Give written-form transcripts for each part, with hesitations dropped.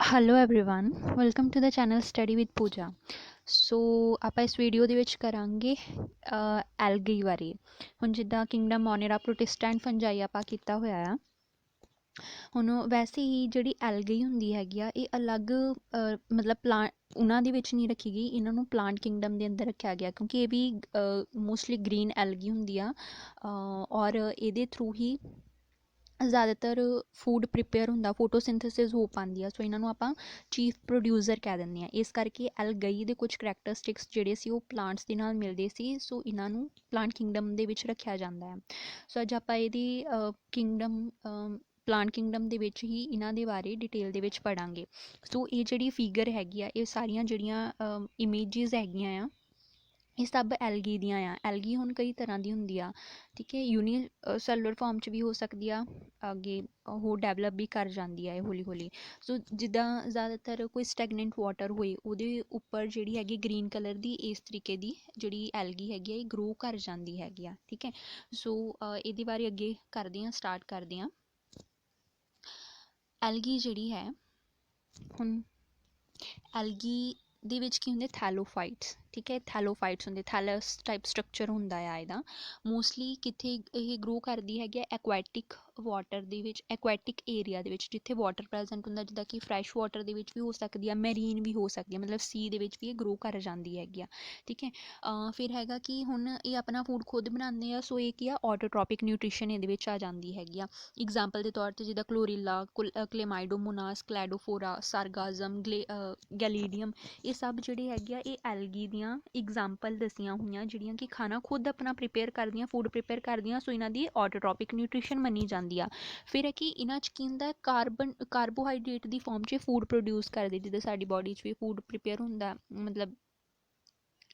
Hello everyone welcome to the channel study with Pooja. So ਆਪਾਂ ਇਸ video ਦੇ ਵਿੱਚ ਕਰਾਂਗੇ ਐਲਗੀ ਬਾਰੇ। ਹੁਣ ਜਿੱਦਾਂ ਕਿੰਗਡਮ ਮੋਨੇਰਾ ਪ੍ਰੋਟਿਸਟਾ ਐਂਡ ਫੰਜਾਈ ਆਪਾਂ ਕੀਤਾ ਹੋਇਆ ਆ। ਹੁਣ ਵੈਸੇ ਹੀ ਜਿਹੜੀ ਐਲਗੀ ਹੁੰਦੀ ਹੈਗੀ ਆ ਇਹ ਅਲੱਗ ਮਤਲਬ ਪਲਾਂਟ ਉਹਨਾਂ ਦੇ ਵਿੱਚ ਨਹੀਂ ਰੱਖੀ ਗਈ, ਇਹਨਾਂ ਨੂੰ ਪਲਾਂਟ ਕਿੰਗਡਮ ਦੇ ਅੰਦਰ ਰੱਖਿਆ ਗਿਆ ਕਿਉਂਕਿ ਇਹ ਵੀ ਮੋਸਟਲੀ ਗ੍ਰੀਨ ਐਲਗੀ ਹੁੰਦੀ ਆ ਔਰ ਇਹਦੇ ਥਰੂ ਹੀ ਜ਼ਿਆਦਾਤਰ ਫੂਡ ਪ੍ਰੀਪੇਅਰ ਹੁੰਦਾ, ਫੋਟੋਸਿੰਥੇਸਿਸ ਹੋ ਪਾਉਂਦੀ ਆ। ਸੋ ਇਹਨਾਂ ਨੂੰ ਆਪਾਂ ਚੀਫ ਪ੍ਰੋਡਿਊਸਰ ਕਹਿ ਦਿੰਦੇ ਹਾਂ। ਇਸ ਕਰਕੇ ਐਲਗਈ ਦੇ ਕੁਝ ਕਰੈਕਟਰਿਸਟਿਕਸ ਜਿਹੜੇ ਸੀ ਉਹ ਪਲਾਂਟਸ ਦੇ ਨਾਲ ਮਿਲਦੇ ਸੀ। ਸੋ ਇਹਨਾਂ ਨੂੰ ਪਲਾਂਟ ਕਿੰਗਡਮ ਦੇ ਵਿੱਚ ਰੱਖਿਆ ਜਾਂਦਾ ਹੈ। ਸੋ ਅੱਜ ਆਪਾਂ ਇਹਦੀ ਪਲਾਂਟ ਕਿੰਗਡਮ ਦੇ ਵਿੱਚ ਹੀ ਇਹਨਾਂ ਦੇ ਬਾਰੇ ਡਿਟੇਲ ਦੇ ਵਿੱਚ ਪੜ੍ਹਾਂਗੇ। ਸੋ ਇਹ ਜਿਹੜੀ ਫਿਗਰ ਹੈਗੀ ਆ, ਇਹ ਸਾਰੀਆਂ ਜਿਹੜੀਆਂ ਇਮੇਜਿਸ ਹੈਗੀਆਂ ਆ, ਇਹ ਸਭ ਐਲਗੀ ਦੀਆਂ ਆ। ਐਲਗੀ ਹੁਣ ਕਈ ਤਰ੍ਹਾਂ ਦੀ ਹੁੰਦੀ ਆ, ਠੀਕ ਹੈ। ਸੈਲੂਲਰ ਫਾਰਮ 'ਚ ਵੀ ਹੋ ਸਕਦੀ ਆ, ਅੱਗੇ ਉਹ ਡੈਵਲਪ ਵੀ ਕਰ ਜਾਂਦੀ ਆ ਇਹ ਹੌਲੀ ਹੌਲੀ। ਸੋ ਜਿੱਦਾਂ ਜ਼ਿਆਦਾਤਰ ਕੋਈ ਸਟੈਗਨੈਂਟ ਵਾਟਰ ਹੋਏ ਉਹਦੇ ਉੱਪਰ ਜਿਹੜੀ ਹੈਗੀ ਗ੍ਰੀਨ ਕਲਰ ਦੀ ਇਸ ਤਰੀਕੇ ਦੀ ਜਿਹੜੀ ਐਲਗੀ ਹੈਗੀ ਆ ਇਹ ਗਰੋ ਕਰ ਜਾਂਦੀ ਹੈਗੀ ਆ, ਠੀਕ ਹੈ। ਸੋ ਇਹਦੇ ਬਾਰੇ ਅੱਗੇ ਕਰਦੇ ਹਾਂ, ਸਟਾਰਟ ਕਰਦੇ ਹਾਂ। ਐਲਗੀ ਜਿਹੜੀ ਹੈ, ਹੁਣ ਐਲਗੀ ਦੇ ਵਿੱਚ ਕੀ ਹੁੰਦੇ, ਥੈਲੋਫਾਈਟਸ, ਠੀਕ ਹੈ। ਥੈਲੋਫਾਈਟਸ ਹੁੰਦੇ, ਥੈਲਸ ਟਾਈਪ ਸਟਰਕਚਰ ਹੁੰਦਾ ਆ ਇਹਦਾ। ਮੋਸਟਲੀ ਕਿੱਥੇ ਇਹ ਗਰੋ ਕਰਦੀ ਹੈਗੀ ਆ, ਐਕੁਐਟਿਕ ਵਾਟਰ ਦੇ ਵਿੱਚ, ਐਕੁਐਟਿਕ ਏਰੀਆ ਦੇ ਵਿੱਚ ਜਿੱਥੇ ਵਾਟਰ ਪ੍ਰੈਜੈਂਟ ਹੁੰਦਾ, ਜਿੱਦਾਂ ਕਿ ਫਰੈਸ਼ ਵਾਟਰ ਦੇ ਵਿੱਚ ਵੀ ਹੋ ਸਕਦੀ ਆ, ਮੈਰੀਨ ਵੀ ਹੋ ਸਕਦੀ ਆ, ਮਤਲਬ ਸੀ ਦੇ ਵਿੱਚ ਵੀ ਇਹ ਗਰੋ ਕਰ ਜਾਂਦੀ ਹੈਗੀ ਆ, ਠੀਕ ਹੈ। ਫਿਰ ਹੈਗਾ ਕਿ ਹੁਣ ਇਹ ਆਪਣਾ ਫੂਡ ਖੁਦ ਬਣਾਉਂਦੇ ਆ। ਸੋ ਇਹ ਕੀ ਆ, ਆਟੋਟ੍ਰੋਪਿਕ ਨਿਊਟ੍ਰੀਸ਼ਨ ਇਹਦੇ ਵਿੱਚ ਆ ਜਾਂਦੀ ਹੈਗੀ ਆ। ਇਗਜ਼ਾਮਪਲ ਦੇ ਤੌਰ 'ਤੇ ਜਿੱਦਾਂ ਕਲੋਰੀਲਾ, ਕਲੇਮਾਈਡੋਮੋਨਾਸ, ਕਲੈਡੋਫੋਰਾ, ਸਾਰਗਾਜ਼ਮ, ਗੈਲੀਡੀਅਮ, ਇਹ ਸਭ ਜਿਹੜੇ ਹੈਗੇ ਆ ਇਹ ਐਲਗੀ ਦੀਆਂ ਇਗਜ਼ਾਮਪਲ ਦੱਸੀਆਂ ਹੋਈਆਂ ਜਿਹੜੀਆਂ ਕਿ ਖਾਣਾ ਖੁਦ ਆਪਣਾ ਪ੍ਰੀਪੇਅਰ ਕਰਦੀਆਂ, ਫੂਡ ਪ੍ਰੀਪੇਅਰ ਕਰਦੀਆਂ। ਸੋ ਇਹਨਾਂ ਦੀ ਆਟੋਟ੍ਰੋਪਿਕ ਨਿਊਟ੍ਰੀਸ਼ਨ ਮੰਨੀ ਜਾਂਦੀ ਆ। ਫਿਰ ਹੈ ਕਿ ਇਹਨਾਂ 'ਚ ਕੀ ਹੁੰਦਾ, ਕਾਰਬੋਹਾਈਡਰੇਟ ਦੀ ਫਾਰਮ 'ਚ ਫੂਡ ਪ੍ਰੋਡਿਊਸ ਕਰਦੇ, ਜਿੱਦਾਂ ਸਾਡੀ ਬੋਡੀ 'ਚ ਵੀ ਫੂਡ ਪ੍ਰੀਪੇਅਰ ਹੁੰਦਾ, ਮਤਲਬ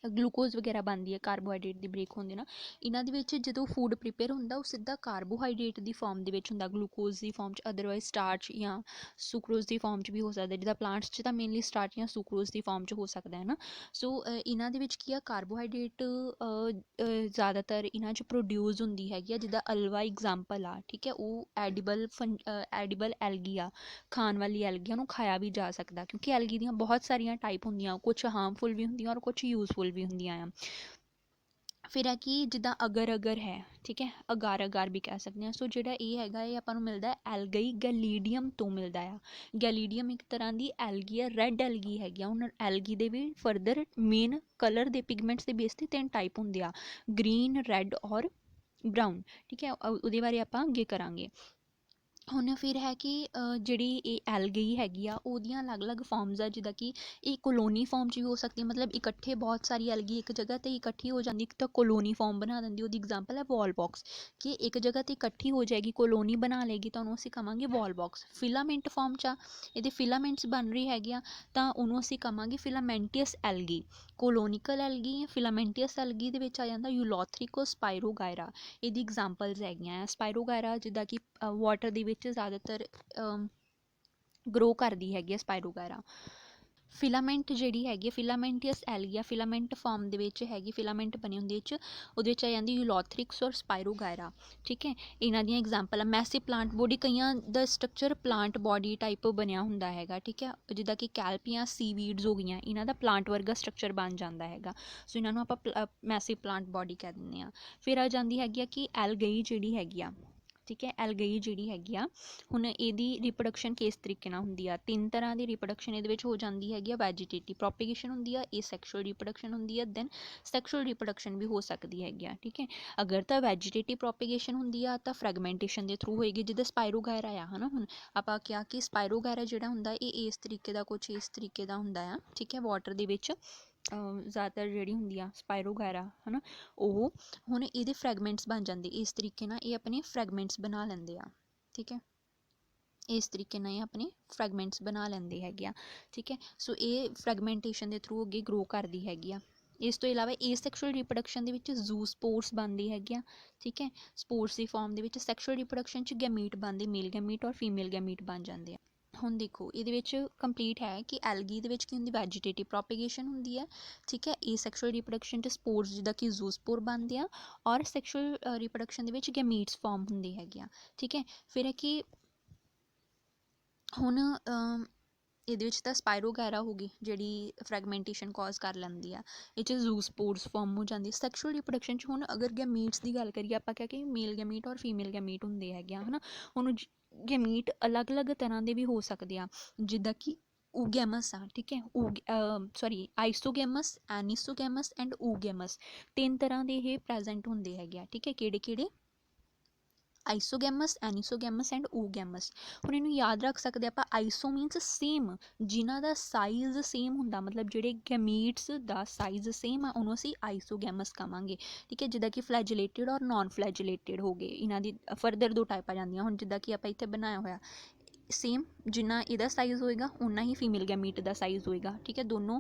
ਗਲੂਕੋਜ਼ ਵਗੈਰਾ ਬਣਦੀ ਹੈ ਕਾਰਬੋਹਾਈਡਰੇਟ ਦੀ ਬ੍ਰੇਕ ਹੁੰਦੀ ਨਾ। ਇਹਨਾਂ ਦੇ ਵਿੱਚ ਜਦੋਂ ਫੂਡ ਪ੍ਰੀਪੇਅਰ ਹੁੰਦਾ ਉਹ ਸਿੱਧਾ ਕਾਰਬੋਹਾਈਡਰੇਟ ਦੀ ਫਾਰਮ ਦੇ ਵਿੱਚ ਹੁੰਦਾ, ਗਲੂਕੋਜ਼ ਦੀ ਫਾਰਮ 'ਚ, ਅਦਰਵਾਈਜ਼ ਸਟਾਰਚ ਜਾਂ ਸੁਕਰੋਜ਼ ਦੀ ਫਾਰਮ 'ਚ ਵੀ ਹੋ ਸਕਦਾ। ਜਿੱਦਾਂ ਪਲਾਂਟਸ 'ਚ ਤਾਂ ਮੇਨਲੀ ਸਟਾਰਚ ਜਾਂ ਸੁਕਰੋਜ਼ ਦੀ ਫਾਰਮ 'ਚ ਹੋ ਸਕਦਾ ਹੈ ਨਾ। ਸੋ ਇਹਨਾਂ ਦੇ ਵਿੱਚ ਕੀ ਆ, ਕਾਰਬੋਹਾਈਡਰੇਟ ਜ਼ਿਆਦਾਤਰ ਇਹਨਾਂ 'ਚ ਪ੍ਰੋਡਿਊਸ ਹੁੰਦੀ ਹੈਗੀ ਆ। ਜਿੱਦਾਂ ਅਲਵਾ ਇਗਜ਼ਾਮਪਲ ਆ, ਠੀਕ ਹੈ, ਉਹ ਐਡੀਬਲ ਐਲਗੀ ਆ, ਖਾਣ ਵਾਲੀ ਐਲਗੀ ਆ, ਉਹਨੂੰ ਖਾਇਆ ਵੀ ਜਾ ਸਕਦਾ ਕਿਉਂਕਿ ਐਲਗੀ ਦੀਆਂ ਬਹੁਤ ਸਾਰੀਆਂ ਟਾਈਪ ਹੁੰਦੀਆਂ, ਕੁਛ ਹਾਰਮਫੁਲ ਵੀ ਹੁੰਦੀਆਂ ਔਰ ਕੁਛ ਯੂਜ਼ਫੁਲ ਵੀ ਹੁੰਦੀਆਂ ਆ। ਫਿਰ ਹੈ ਕਿ ਜਿੱਦਾਂ ਅਗਰ ਹੈ, ਠੀਕ ਹੈ, ਅਗਾਰ ਵੀ ਕਹਿ ਸਕਦੇ ਹਾਂ। ਸੋ ਜਿਹੜਾ ਇਹ ਹੈਗਾ ਇਹ ਆਪਾਂ ਨੂੰ ਮਿਲਦਾ ਐਲਗਈ ਗੈਲੀਡੀਅਮ ਤੋਂ ਮਿਲਦਾ ਆ। ਗੈਲੀਡੀਅਮ ਇੱਕ ਤਰ੍ਹਾਂ ਦੀ ਐਲਗੀ ਆ, ਰੈੱਡ ਐਲਗੀ ਹੈਗੀ ਆ। ਹੁਣ ਐਲਗੀ ਦੇ ਵੀ ਫਰਦਰ ਮੇਨ ਕਲਰ ਦੇ ਪਿਗਮੈਂਟਸ ਦੇ ਬੇਸ 'ਤੇ 3 ਟਾਈਪ ਹੁੰਦੇ ਆ, ਗ੍ਰੀਨ, ਰੈੱਡ ਔਰ ਬਰਾਊਨ, ਠੀਕ ਹੈ। ਉਹਦੇ ਬਾਰੇ ਆਪਾਂ ਅੱਗੇ ਕਰਾਂਗੇ। ਹੁਣ ਫਿਰ ਹੈ ਕਿ ਜਿਹੜੀ ਇਹ ਐਲਗੀ ਹੈਗੀ ਆ ਉਹਦੀਆਂ ਅਲੱਗ-ਅਲੱਗ ਫਾਰਮਸ ਆ, ਜਿੱਦਾਂ ਕਿ ਇਹ ਕਲੋਨੀ ਫਾਰਮ 'ਚ ਵੀ ਹੋ ਸਕਦੀ ਹੈ, ਮਤਲਬ ਇਕੱਠੇ ਬਹੁਤ ਸਾਰੀ ਐਲਗੀ ਇੱਕ ਜਗ੍ਹਾ 'ਤੇ ਇਕੱਠੀ ਹੋ ਜਾਂਦੀ, ਇੱਕ ਤਾਂ ਕਲੋਨੀ ਫਾਰਮ ਬਣਾ ਦਿੰਦੀ। ਉਹਦੀ ਇਗਜ਼ਾਮਪਲ ਹੈ ਵਾਲ ਬਾਕਸ, ਕਿ ਇੱਕ ਜਗ੍ਹਾ 'ਤੇ ਇਕੱਠੀ ਹੋ ਜਾਏਗੀ, ਕਲੋਨੀ ਬਣਾ ਲਏਗੀ, ਤੁਹਾਨੂੰ ਅਸੀਂ ਕਹਾਂਗੇ ਵਾਲ ਬਾਕਸ। ਫਿਲਾਮੈਂਟ ਫਾਰਮ 'ਚ ਆ, ਇਹਦੇ ਫਿਲਾਮੈਂਟਸ ਬਣ ਰਹੀ ਹੈਗੀ ਆ, ਤਾਂ ਉਹਨੂੰ ਅਸੀਂ ਕਹਾਂਗੇ ਫਿਲਾਮੈਂਟੀਅਸ ਐਲਗੀ। ਕੋਲੋਨੀਕਲ ਐਲਗੀ ਜਾਂ ਫਿਲਾਮੈਂਟੀਅਸ ਐਲਗੀ ਦੇ ਵਿੱਚ ਆ ਜਾਂਦਾ ਯੂਲੋਥ੍ਰਿਕੋ ਸਪਾਇਰੋਗਾਇਰਾ। ਇਹਦੀ ਇਗਜ਼ਾਮਪਲਸ ਹੈਗੀਆਂ ਆ, ਸਪਾਇਰੋਗਾਇਰਾ ਜਿੱਦਾਂ ਕਿ ਵਾਟਰ ਦੇ ਵਿੱਚ ਜ਼ਿਆਦਾਤਰ ਗਰੋ ਕਰਦੀ ਹੈਗੀ ਆ ਸਪਾਇਰੋਗਾਇਰਾ। ਫਿਲਾਮੈਂਟ ਜਿਹੜੀ ਹੈਗੀ ਆ, ਫਿਲਾਮੈਂਟੀਅਸ ਐਲਗੀ ਆ, ਫਿਲਾਮੈਂਟ ਫਾਰਮ ਦੇ ਵਿੱਚ ਹੈਗੀ, ਫਿਲਾਮੈਂਟ ਬਣੇ ਹੁੰਦੇ ਵਿੱਚ, ਉਹਦੇ ਵਿੱਚ ਆ ਜਾਂਦੀ ਯੂਲੋਥ੍ਰਿਕਸ ਔਰ ਸਪਾਇਰੋਗਾਇਰਾ, ਠੀਕ ਹੈ। ਇਹਨਾਂ ਦੀਆਂ ਐਗਜ਼ਾਮਪਲ ਆ ਮੈਸਿਵ ਪਲਾਂਟ ਬੋਡੀ, ਕਈਆਂ ਦਾ ਸਟਰਕਚਰ ਪਲਾਂਟ ਬੋਡੀ ਟਾਈਪ ਬਣਿਆ ਹੁੰਦਾ ਹੈਗਾ, ਠੀਕ ਹੈ। ਜਿੱਦਾਂ ਕਿ ਕੈਲਪੀਆਂ, ਸੀਵੀਡਸ ਹੋ ਗਈਆਂ, ਇਹਨਾਂ ਦਾ ਪਲਾਂਟ ਵਰਗਾ ਸਟਰਕਚਰ ਬਣ ਜਾਂਦਾ ਹੈਗਾ। ਸੋ ਇਹਨਾਂ ਨੂੰ ਆਪਾਂ ਮੈਸਿਵ ਪਲਾਂਟ ਬੋਡੀ ਕਹਿ ਦਿੰਦੇ ਹਾਂ। ਫਿਰ ਆ ਜਾਂਦੀ ਹੈਗੀ ਆ ਕਿ ਐਲਗਈ ਜਿਹੜੀ ਹੈਗੀ ਆ, ਠੀਕ ਹੈ, ਐਲਗਈ ਜਿਹੜੀ ਹੈਗੀ ਆ, ਹੁਣ ਇਹਦੀ ਰਿਪਰੋਡਕਸ਼ਨ ਕਿਸ ਤਰੀਕੇ ਨਾਲ ਹੁੰਦੀ ਆ, 3 ਤਰ੍ਹਾਂ ਦੀ ਰਿਪਰੋਡਕਸ਼ਨ ਇਹਦੇ ਵਿੱਚ ਹੋ ਜਾਂਦੀ ਹੈਗੀ ਆ। ਵੈਜੀਟੇਟਿਵ ਪ੍ਰੋਪੇਗੇਸ਼ਨ ਹੁੰਦੀ ਆ, ਏਸੈਕਸ਼ੁਅਲ ਰਿਪਰੋਡਕਸ਼ਨ ਹੁੰਦੀ ਆ, ਦੈਨ ਸੈਕਸ਼ੁਅਲ ਰਿਪਰੋਡਕਸ਼ਨ ਵੀ ਹੋ ਸਕਦੀ ਹੈਗੀ ਆ, ਠੀਕ ਹੈ। ਅਗਰ ਤਾਂ ਵੈਜੀਟੇਟਿਵ ਪ੍ਰੋਪੇਗੇਸ਼ਨ ਹੁੰਦੀ ਆ ਤਾਂ ਫਰੈਗਮੈਂਟੇਸ਼ਨ ਦੇ ਥਰੂ ਹੋਏਗੀ, ਜਿੱਦਾਂ ਸਪਾਇਰੋਗਾਇਰਾ ਆ, ਹੈ ਨਾ। ਹੁਣ ਆਪਾਂ ਕਿਹਾ ਕਿ ਸਪਾਇਰੋਗਾਇਰਾ ਜਿਹੜਾ ਹੁੰਦਾ ਇਹ ਇਸ ਤਰੀਕੇ ਦਾ, ਕੁਛ ਇਸ ਤਰੀਕੇ ਦਾ ਹੁੰਦਾ ਆ, ਠੀਕ ਹੈ। ਵਾਟਰ ਦੇ ਵਿੱਚ ਜ਼ਿਆਦਾਤਰ ਜਿਹੜੀ ਹੁੰਦੀ ਆ ਸਪਾਇਰੋਗਾਇਰਾ, ਹੈ ਨਾ, ਉਹ ਹੁਣ ਇਹਦੇ ਫਰੈਗਮੈਂਟਸ ਬਣ ਜਾਂਦੇ ਇਸ ਤਰੀਕੇ ਨਾਲ, ਇਹ ਆਪਣੇ ਫਰੈਗਮੈਂਟਸ ਬਣਾ ਲੈਂਦੇ ਆ, ਠੀਕ ਹੈ। ਇਸ ਤਰੀਕੇ ਨਾਲ ਇਹ ਆਪਣੇ ਫਰੈਗਮੈਂਟਸ ਬਣਾ ਲੈਂਦੇ ਹੈਗੇ ਆ, ਠੀਕ ਹੈ। ਸੋ ਇਹ ਫਰੈਗਮੈਂਟੇਸ਼ਨ ਦੇ ਥਰੂ ਅੱਗੇ ਗਰੋ ਕਰਦੀ ਹੈਗੀ ਆ। ਇਸ ਤੋਂ ਇਲਾਵਾ ਏਸੈਕਸ਼ੁਅਲ ਰਿਪਰੋਡਕਸ਼ਨ ਦੇ ਵਿੱਚ ਜ਼ੂਸਪੋਰਸ ਬਣਦੀ ਹੈਗੀ ਆ, ਠੀਕ ਹੈ। ਸਪੋਰਸ ਦੀ ਫਾਰਮ ਦੇ ਵਿੱਚ ਸੈਕਸ਼ੁਅਲ ਰਿਪਰੋਡਕਸ਼ਨ 'ਚ ਗੈਮੀਟ ਬਣਦੇ, ਮੇਲ ਗੈਮੀਟ ਔਰ ਫੀਮੇਲ ਗੈਮੀਟ ਬਣ ਜਾਂਦੇ ਆ। ਹੁਣ ਦੇਖੋ ਇਹਦੇ ਵਿੱਚ ਕੰਪਲੀਟ ਹੈ ਕਿ ਐਲਗੀ ਦੇ ਵਿੱਚ ਕੀ ਹੁੰਦੀ, ਵੈਜੀਟੇਟਿਵ ਪ੍ਰੋਪੇਗੇਸ਼ਨ ਹੁੰਦੀ ਹੈ, ਠੀਕ ਹੈ। ਏਸੈਕਸ਼ੁਅਲ ਰਿਪਰੋਡਕਸ਼ਨ 'ਚ ਸਪੋਰਸ ਜਿੱਦਾਂ ਕਿ ਜ਼ੂਸਪੋਰ ਬਣਦੇ ਆ, ਔਰ ਸੈਕਸ਼ੁਅਲ ਰਿਪਰੋਡਕਸ਼ਨ ਦੇ ਵਿੱਚ ਗੈਮੀਟਸ ਫਾਰਮ ਹੁੰਦੇ ਹੈਗੇ ਆ, ਠੀਕ ਹੈ। ਫਿਰ ਹੈ ਕਿ ਹੁਣ ਇਹਦੇ ਵਿੱਚ ਤਾਂ ਸਪਾਇਰੋਗੈਰਾ ਹੋ ਗਈ ਜਿਹੜੀ ਫਰੈਗਮੈਂਟੇਸ਼ਨ ਕਾਜ਼ ਕਰ ਲੈਂਦੀ ਆ, ਇਹ 'ਚ ਜ਼ੂਸਪੋਰਸ ਫਾਰਮ ਹੋ ਜਾਂਦੀ। ਸੈਕਸ਼ੁਅਲ ਰਿਪਰੋਡਕਸ਼ਨ 'ਚ ਹੁਣ ਅਗਰ ਗੈਮੀਟਸ ਦੀ ਗੱਲ ਕਰੀਏ, ਆਪਾਂ ਕਹਿ ਕੇ ਮੇਲ ਗੈਮੀਟ ਔਰ ਫੀਮੇਲ ਗੈਮੀਟ ਹੁੰਦੇ ਹੈਗੇ ਆ, ਹੈ ਨਾ। ਹੁਣ ਗੈਮੀਟ ਅਲੱਗ-ਅਲੱਗ ਤਰ੍ਹਾਂ ਦੇ ਵੀ ਹੋ ਸਕਦੇ ਆ, ਜਿੱਦਾਂ ਕਿ ਓਗੈਮਸ ਆ, ਠੀਕ ਹੈ। ਸੋਰੀ ਆਈਸੋਗੈਮਸ, ਐਨੀਸੋਗੈਮਸ ਐਂਡ ਓਗੈਮਸ, 3 ਤਰ੍ਹਾਂ ਦੇ ਇਹ ਪ੍ਰੈਜੈਂਟ ਹੁੰਦੇ ਹੈਗੇ ਆ, ਠੀਕ ਹੈ। ਕਿਹੜੇ ਆਈਸੋਗੈਮਸ, ਐਨੀਸੋਗੈਮਸ ਐਂਡ ਓਗੈਮਸ। ਹੁਣ ਇਹਨੂੰ ਯਾਦ ਰੱਖ ਸਕਦੇ ਆਪਾਂ, ਆਈਸੋ ਮੀਨਸ ਸੇਮ, ਜਿਨ੍ਹਾਂ ਦਾ ਸਾਈਜ਼ ਸੇਮ ਹੁੰਦਾ, ਮਤਲਬ ਜਿਹੜੇ ਗੈਮੀਟਸ ਦਾ ਸਾਈਜ਼ ਸੇਮ ਆ ਉਹਨੂੰ ਅਸੀਂ ਆਈਸੋਗੈਮਸ ਕਹਾਂਗੇ, ਠੀਕ ਹੈ। ਜਿੱਦਾਂ ਕਿ ਫਲੈਜਲੇਟਿਡ ਔਰ ਨੋਨ ਫਲੈਜਲੇਟਿਡ ਹੋ ਗਏ, ਇਹਨਾਂ ਦੀ ਫਰਦਰ 2 ਟਾਈਪ ਆ ਜਾਂਦੀਆਂ। ਹੁਣ ਜਿੱਦਾਂ ਕਿ ਆਪਾਂ ਇੱਥੇ ਬਣਾਇਆ ਹੋਇਆ ਸੇਮ, ਜਿੰਨਾ ਇਹਦਾ ਸਾਈਜ਼ ਹੋਏਗਾ ਉਨਾ ਹੀ ਫੀਮੇਲ ਗੈਮੀਟ ਦਾ ਸਾਈਜ਼ ਹੋਏਗਾ, ਠੀਕ ਹੈ। ਦੋਨੋਂ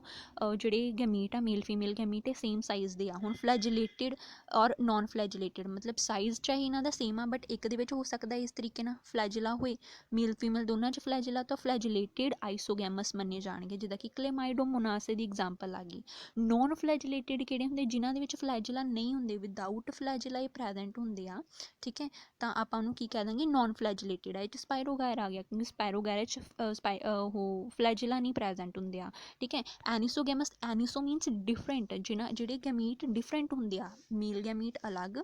ਜਿਹੜੇ ਗੈਮੀਟ ਆ, ਮੇਲ ਫੀਮੇਲ ਗੈਮੀਟ, ਇਹ ਸੇਮ ਸਾਈਜ਼ ਦੇ ਆ। ਹੁਣ ਫਲੈਜਲੇਟਿਡ ਔਰ ਨੋਨ ਫਲੈਜਲੇਟਿਡ, ਮਤਲਬ ਸਾਈਜ਼ ਚਾਹੇ ਇਹਨਾਂ ਦਾ ਸੇਮ ਆ, ਬਟ ਇੱਕ ਦੇ ਵਿੱਚ ਹੋ ਸਕਦਾ ਇਸ ਤਰੀਕੇ ਨਾਲ ਫਲੈਜਲਾ ਹੋਏ, ਮੇਲ ਫੀਮੇਲ ਦੋਨਾਂ 'ਚ ਫਲੈਜਲਾ, ਤਾਂ ਫਲੈਜਲੇਟਿਡ ਆਈਸੋਗੈਮਸ ਮੰਨੇ ਜਾਣਗੇ, ਜਿੱਦਾਂ ਕਿ ਕਲੇਮਾਈਡੋਮੋਨਾਸੇ ਦੀ ਐਗਜ਼ਾਮਪਲ ਆ ਗਈ। ਨੋਨ ਫਲੈਜਲੇਟਿਡ ਕਿਹੜੇ ਹੁੰਦੇ, ਜਿਨ੍ਹਾਂ ਦੇ ਵਿੱਚ ਫਲੈਜਲਾ ਨਹੀਂ ਹੁੰਦੇ, ਵਿਦਾਊਟ ਫਲੈਜਲਾ ਇਹ ਪ੍ਰੈਜੈਂਟ ਹੁੰਦੇ ਆ, ਠੀਕ ਹੈ। ਤਾਂ ਆਪਾਂ ਉਹਨੂੰ ਕੀ ਕਹਿ ਦਾਂਗੇ, ਨੋਨ ਫਲੈਜਲੇਟਿਡ ਆ। ਇਹ 'ਚ ਸਪਾਇਰੋਗੈਰਾ ਆ ਗਿਆ, ਕਿਉਂਕਿ ਸਪਾਇਰੋਗੈਰਾ 'ਚ ਉਹ ਫਲੈਜਲਾ ਨਹੀਂ ਪ੍ਰੈਜੈਂਟ ਹੁੰਦੇ ਆ, ਠੀਕ ਹੈ। ਐਨੀਸੋਗੈਮਸ, ਐਨੀਸੋ ਮੀਨਸ ਡਿਫਰੈਂਟ, ਜਿਹੜੇ ਗੈਮੀਟ ਡਿਫਰੈਂਟ ਹੁੰਦੇ ਆ, ਮੇਲ ਗੈਮੀਟ ਅਲੱਗ,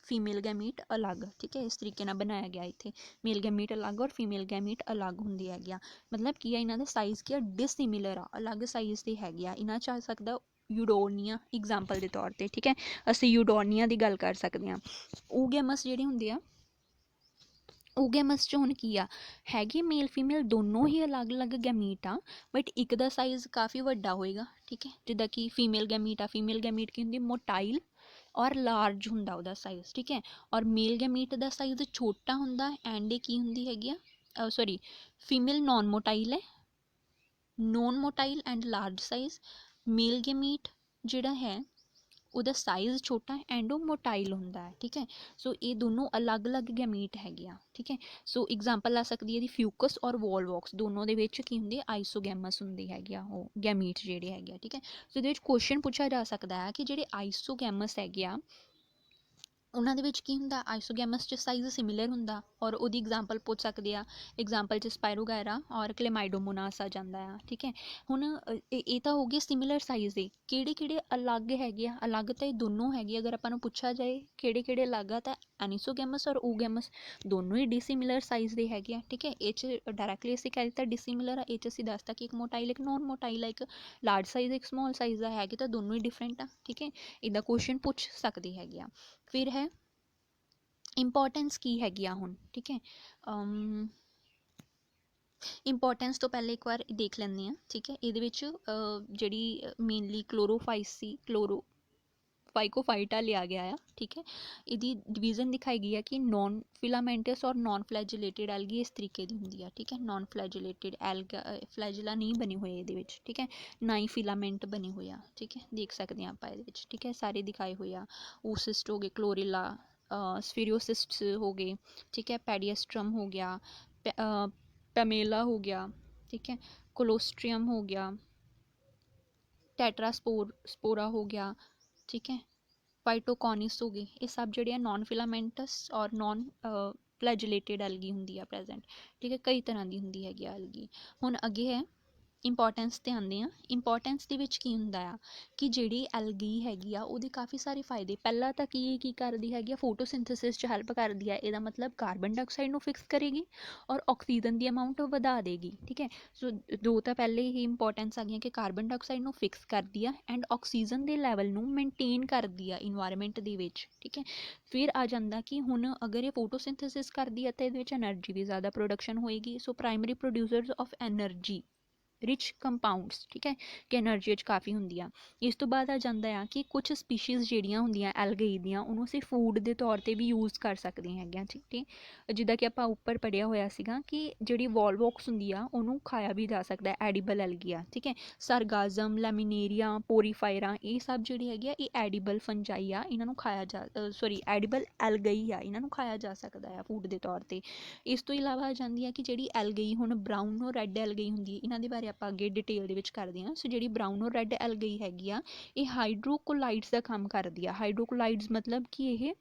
ਫੀਮੇਲ ਗੈਮੀਟ ਅਲੱਗ, ਠੀਕ ਹੈ। ਇਸ ਤਰੀਕੇ ਨਾਲ ਬਣਾਇਆ ਗਿਆ ਇੱਥੇ, ਮੇਲ ਗੈਮੀਟ ਅਲੱਗ ਔਰ ਫੀਮੇਲ ਗੈਮੀਟ ਅਲੱਗ ਹੁੰਦੇ ਹੈਗੇ ਆ। ਮਤਲਬ ਕੀ ਆ, ਇਹਨਾਂ ਦਾ ਸਾਈਜ਼ ਕੀ ਆ, ਡਿਸਿਮਿਲਰ ਆ, ਅਲੱਗ ਸਾਈਜ਼ ਦੇ ਹੈਗੇ ਆ। ਇਹਨਾਂ 'ਚ ਆ ਸਕਦਾ ਯੂਡੋਰਨੀਆ ਐਗਜ਼ਾਮਪਲ ਦੇ ਤੌਰ 'ਤੇ, ਠੀਕ ਹੈ। ਅਸੀਂ ਯੂਡੋਰਨੀਆ ਦੀ ਗੱਲ ਕਰ ਸਕਦੇ ਹਾਂ। ਓਗੈਮਸ ਜਿਹੜੇ ਹੁੰਦੇ ਆ, ਓਗੈਮਸ 'ਚ ਹੁਣ ਕੀ ਆ, ਹੈਗੇ ਮੇਲ ਫੀਮੇਲ ਦੋਨੋਂ ਹੀ ਅਲੱਗ-ਅਲੱਗ ਗੈਮੀਟ ਆ, ਬਟ ਇੱਕ ਦਾ ਸਾਈਜ਼ ਕਾਫੀ ਵੱਡਾ ਹੋਏਗਾ, ਠੀਕ ਹੈ। ਜਿੱਦਾਂ ਕਿ ਫੀਮੇਲ ਗੈਮੀਟ ਆ, ਫੀਮੇਲ ਗੈਮੀਟ ਕੀ ਹੁੰਦੀ, ਮੋਟਾਈਲ ਔਰ ਲਾਰਜ ਹੁੰਦਾ ਉਹਦਾ ਸਾਈਜ਼, ਠੀਕ ਹੈ। ਔਰ ਮੇਲ ਗੈਮੀਟ ਦਾ ਸਾਈਜ਼ ਛੋਟਾ ਹੁੰਦਾ, ਐਂਡ ਇਹ ਕੀ ਹੁੰਦੀ ਹੈਗੀ ਆ, ਸੋਰੀ ਫੀਮੇਲ ਨੋਨ ਮੋਟਾਈਲ ਹੈ, non ਮੋਟਾਈਲ and large size. Male gamete ਜਿਹੜਾ ਹੈ ਉਹਦਾ ਸਾਈਜ਼ ਛੋਟਾ ਐਂਡ ਉਹ ਮੋਟਾਈਲ ਹੁੰਦਾ ਹੈ, ਠੀਕ ਹੈ। ਸੋ ਇਹ ਦੋਨੋਂ ਅਲੱਗ-ਅਲੱਗ ਗੈਮੀਟ ਹੈਗੇ ਆ, ਠੀਕ ਹੈ। ਸੋ ਐਗਜ਼ਾਮਪਲ ਆ ਸਕਦੀ ਹੈ ਇਹਦੀ ਫਿਊਕਸ ਔਰ ਵੋਲਵੋਕਸ, ਦੋਨੋਂ ਦੇ ਵਿੱਚ ਕੀ ਹੁੰਦੇ, ਆਈਸੋਗੈਮਸ ਹੁੰਦੇ ਹੈਗੇ ਆ ਉਹ ਗੈਮੀਟ ਜਿਹੜੇ ਹੈਗੇ ਆ, ਠੀਕ ਹੈ। ਸੋ ਇਹਦੇ ਵਿੱਚ ਕੁਐਸਚਨ ਪੁੱਛਿਆ ਜਾ ਸਕਦਾ ਹੈ ਕਿ ਜਿਹੜੇ ਆਈਸੋਗੈਮਸ ਹੈਗੇ ਆ ਉਹਨਾਂ ਦੇ ਵਿੱਚ ਕੀ ਹੁੰਦਾ, ਆਈਸੋਗੈਮਸ 'ਚ ਸਾਈਜ਼ ਸਿਮਿਲਰ ਹੁੰਦਾ, ਔਰ ਉਹਦੀ ਐਗਜ਼ਾਮਪਲ ਪੁੱਛ ਸਕਦੇ ਆ, ਐਗਜ਼ਾਮਪਲ 'ਚ ਸਪਾਇਰੋਗੈਰਾ ਔਰ ਕਲੇਮਾਈਡੋਮੋਨਾਸ ਆ ਜਾਂਦਾ ਆ, ਠੀਕ ਹੈ। ਹੁਣ ਇਹ ਤਾਂ ਹੋ ਗਏ ਸਿਮਿਲਰ ਸਾਈਜ਼ ਦੇ, ਕਿਹੜੇ ਅਲੱਗ ਹੈਗੇ ਆ, ਅਲੱਗ ਤਾਂ ਇਹ ਦੋਨੋਂ ਹੈਗੇ। ਅਗਰ ਆਪਾਂ ਨੂੰ ਪੁੱਛਿਆ ਜਾਏ ਕਿਹੜੇ ਅਲੱਗ ਆ, ਤਾਂ ਐਨੀਸੋਗੈਮਸ ਔਰ ਓਗੈਮਸ ਦੋਨੋਂ ਹੀ ਡਿਸਿਮਿਲਰ ਸਾਈਜ਼ ਦੇ ਹੈਗੇ ਆ, ਠੀਕ ਹੈ। ਇਹ 'ਚ ਡਾਇਰੈਕਟਲੀ ਅਸੀਂ ਕਹਿ ਦਿੱਤਾ ਡਿਸਿਮਿਲਰ ਆ, ਇਹ 'ਚ ਅਸੀਂ ਦੱਸਤਾ ਕਿ ਇੱਕ ਮੋਟਾਈਲ ਇੱਕ ਨੋਨ ਮੋਟਾਈਲ ਆ, ਇੱਕ ਲਾਰਜ ਸਾਈਜ਼ ਇੱਕ ਸਮੋਲ ਸਾਈਜ਼ ਦਾ ਹੈਗੇ, ਤਾਂ ਦੋਨੋਂ ਹੀ ਡਿਫਰੈਂਟ ਆ, ਠੀਕ ਹੈ। ਇੱਦਾਂ ਕੁਐਸਚਨ ਪੁੱਛ ਸਕਦੇ ਹੈਗੇ ਆ। ਫਿਰ ਹੈ ਇੰਪੋਰਟੈਂਸ ਕੀ ਹੈਗੀ ਆ ਹੁਣ, ਠੀਕ ਹੈ। ਇੰਪੋਰਟੈਂਸ ਤੋਂ ਪਹਿਲੇ ਇੱਕ ਵਾਰ ਦੇਖ ਲੈਂਦੇ ਹਾਂ, ਠੀਕ ਹੈ। ਇਹਦੇ ਵਿੱਚ ਜਿਹੜੀ ਮੇਨਲੀ ਫਾਈਕੋਫਾਈਟਾ ਲਿਆ ਗਿਆ ਆ, ਠੀਕ ਹੈ। ਇਹਦੀ ਡਿਵੀਜ਼ਨ ਦਿਖਾਈ ਗਈ ਹੈ ਕਿ ਨੋਨ ਫਿਲਾਮੈਂਟਸ ਔਰ ਨੋਨ ਫਲੈਜਲੇਟਿਡ ਐਲਗੀ ਇਸ ਤਰੀਕੇ ਦੀ ਹੁੰਦੀ ਆ, ਠੀਕ ਹੈ। ਨੋਨ ਫਲੈਜਲੇਟਿਡ ਫਲੈਜਲਾ ਨਹੀਂ ਬਣੇ ਹੋਏ ਇਹਦੇ ਵਿੱਚ, ਠੀਕ ਹੈ, ਨਾ ਹੀ ਫਿਲਾਮੈਂਟ ਬਣੇ ਹੋਏ ਆ, ਠੀਕ ਹੈ। ਦੇਖ ਸਕਦੇ ਹਾਂ ਆਪਾਂ ਇਹਦੇ ਵਿੱਚ, ਠੀਕ ਹੈ, ਸਾਰੇ ਦਿਖਾਏ ਹੋਏ ਆ। ਓਸਿਸਟ ਹੋ ਗਏ, ਕਲੋਰੇਲਾ, ਸਫੀਰੀਓਸਿਸਟਸ ਹੋ ਗਏ, ਠੀਕ ਹੈ, ਪੈਡੀਐਸਟਰਮ ਹੋ ਗਿਆ, ਪੈਮੇਲਾ ਹੋ ਗਿਆ, ਠੀਕ ਹੈ, ਕੋਲੋਸਟ੍ਰੀਅਮ ਹੋ ਗਿਆ, ਟੈਟਰਾਸਪੋਰਾ ਹੋ ਗਿਆ, ਠੀਕ ਹੈ, ਫਾਈਟੋਕੋਨਿਸ ਹੋ ਗਏ। ਇਹ ਸਭ ਜਿਹੜੇ ਆ ਨੋਨ ਫਿਲਾਮੈਂਟਸ ਔਰ ਨੋਨ ਫਲੈਜਲੇਟਿਡ ਐਲਗੀ ਹੁੰਦੀ ਆ ਪ੍ਰੈਜੈਂਟ, ਠੀਕ ਹੈ। ਕਈ ਤਰ੍ਹਾਂ ਦੀ ਹੁੰਦੀ ਹੈਗੀ ਐਲਗੀ। ਹੁਣ ਅੱਗੇ ਹੈ ਇੰਪੋਰਟੈਂਸ 'ਤੇ ਆਉਂਦੇ ਹਾਂ। ਇੰਪੋਰਟੈਂਸ ਦੇ ਵਿੱਚ ਕੀ ਹੁੰਦਾ ਆ ਕਿ ਜਿਹੜੀ ਐਲਗੀ ਹੈਗੀ ਆ ਉਹਦੇ ਕਾਫੀ ਸਾਰੇ ਫਾਇਦੇ। ਪਹਿਲਾਂ ਤਾਂ ਕੀ ਕਰਦੀ ਹੈਗੀ ਆ, ਫੋਟੋਸਿੰਥੇਸਿਸ 'ਚ ਹੈਲਪ ਕਰਦੀ ਆ। ਇਹਦਾ ਮਤਲਬ ਕਾਰਬਨ ਡਾਈਆਕਸਾਈਡ ਨੂੰ ਫਿਕਸ ਕਰੇਗੀ ਔਰ ਆਕਸੀਜਨ ਦੀ ਅਮਾਊਂਟ ਵਧਾ ਦੇਗੀ, ਠੀਕ ਹੈ। ਸੋ ਦੋ ਤਾਂ ਪਹਿਲੇ ਹੀ ਇੰਪੋਰਟੈਂਸ ਆ ਗਈਆਂ ਕਿ ਕਾਰਬਨ ਡਾਈਆਕਸਾਈਡ ਨੂੰ ਫਿਕਸ ਕਰਦੀ ਆ ਐਂਡ ਆਕਸੀਜਨ ਦੇ ਲੈਵਲ ਨੂੰ ਮੇਨਟੇਨ ਕਰਦੀ ਆ ਇਨਵਾਇਰਮੈਂਟ ਦੇ ਵਿੱਚ, ਠੀਕ ਹੈ। ਫਿਰ ਆ ਜਾਂਦਾ ਕਿ ਹੁਣ ਅਗਰ ਇਹ ਫੋਟੋਸਿੰਥੇਸਿਸ ਕਰਦੀ ਹੈ ਤਾਂ ਇਹਦੇ ਵਿੱਚ ਐਨਰਜੀ ਵੀ ਜ਼ਿਆਦਾ ਪ੍ਰੋਡਕਸ਼ਨ ਹੋਏਗੀ। So primary producers of energy rich compounds, ਠੀਕ ਹੈ, ਕਿ ਐਨਰਜੀ 'ਚ ਕਾਫੀ ਹੁੰਦੀ ਆ। ਇਸ ਤੋਂ ਬਾਅਦ ਆ ਜਾਂਦਾ ਆ ਕਿ ਕੁਛ ਸਪੀਸ਼ੀਜ਼ ਜਿਹੜੀਆਂ ਹੁੰਦੀਆਂ ਐਲਗੀ ਦੀਆਂ ਉਹਨੂੰ ਅਸੀਂ ਫੂਡ ਦੇ ਤੌਰ 'ਤੇ ਵੀ ਯੂਜ਼ ਕਰ ਸਕਦੇ ਹੈਗੇ ਹਾਂ, ਠੀਕ ਹੈ। ਜਿੱਦਾਂ ਕਿ ਆਪਾਂ ਉੱਪਰ ਪੜ੍ਹਿਆ ਹੋਇਆ ਸੀਗਾ ਕਿ ਜਿਹੜੀ ਵੋਲਵੋਕਸ ਹੁੰਦੀ ਆ ਉਹਨੂੰ ਖਾਇਆ ਵੀ ਜਾ ਸਕਦਾ, ਐਡੀਬਲ ਐਲਗੀ ਆ, ਠੀਕ ਹੈ। ਸਰਗਾਜ਼ਮ, ਲੈਮੀਨੇਰੀਆ, ਪੋਰੀਫਾਇਰਾ, ਇਹ ਸਭ ਜਿਹੜੀ ਹੈਗੀ ਆ ਇਹ ਐਡੀਬਲ ਫੰਜਾਈ ਆ, ਇਹਨਾਂ ਨੂੰ ਖਾਇਆ ਐਡੀਬਲ ਐਲਗਈ ਆ, ਇਹਨਾਂ ਨੂੰ ਖਾਇਆ ਜਾ ਸਕਦਾ ਆ ਫੂਡ ਦੇ ਤੌਰ 'ਤੇ। ਇਸ ਤੋਂ ਇਲਾਵਾ ਆ ਜਾਂਦੀ ਹੈ ਕਿ ਜਿਹੜੀ ਐਲਗੀ ਹੁਣ ਬਰਾਊਨ ਔਰ ਰੈੱਡ ਐਲਗੀ ਹੁੰਦੀ ਹੈ, ਇਹਨਾਂ ਦੇ ਬਾਰੇ ਆਪਾਂ ਅੱਗੇ ਡਿਟੇਲ ਦੇ ਵਿੱਚ ਕਰਦੇ ਹਾਂ। ਸੋ ਜਿਹੜੀ ਬਰਾਊਨ ਔਰ ਰੈੱਡ ਐਲਗੀ ਹੈਗੀ ਆ ਇਹ ਹਾਈਡਰੋਕੋਲਾਈਡਸ ਦਾ ਕੰਮ ਕਰਦੀ ਆ। ਹਾਈਡਰੋਕੋਲਾਈਡਸ ਮਤਲਬ ਕਿ ਇਹ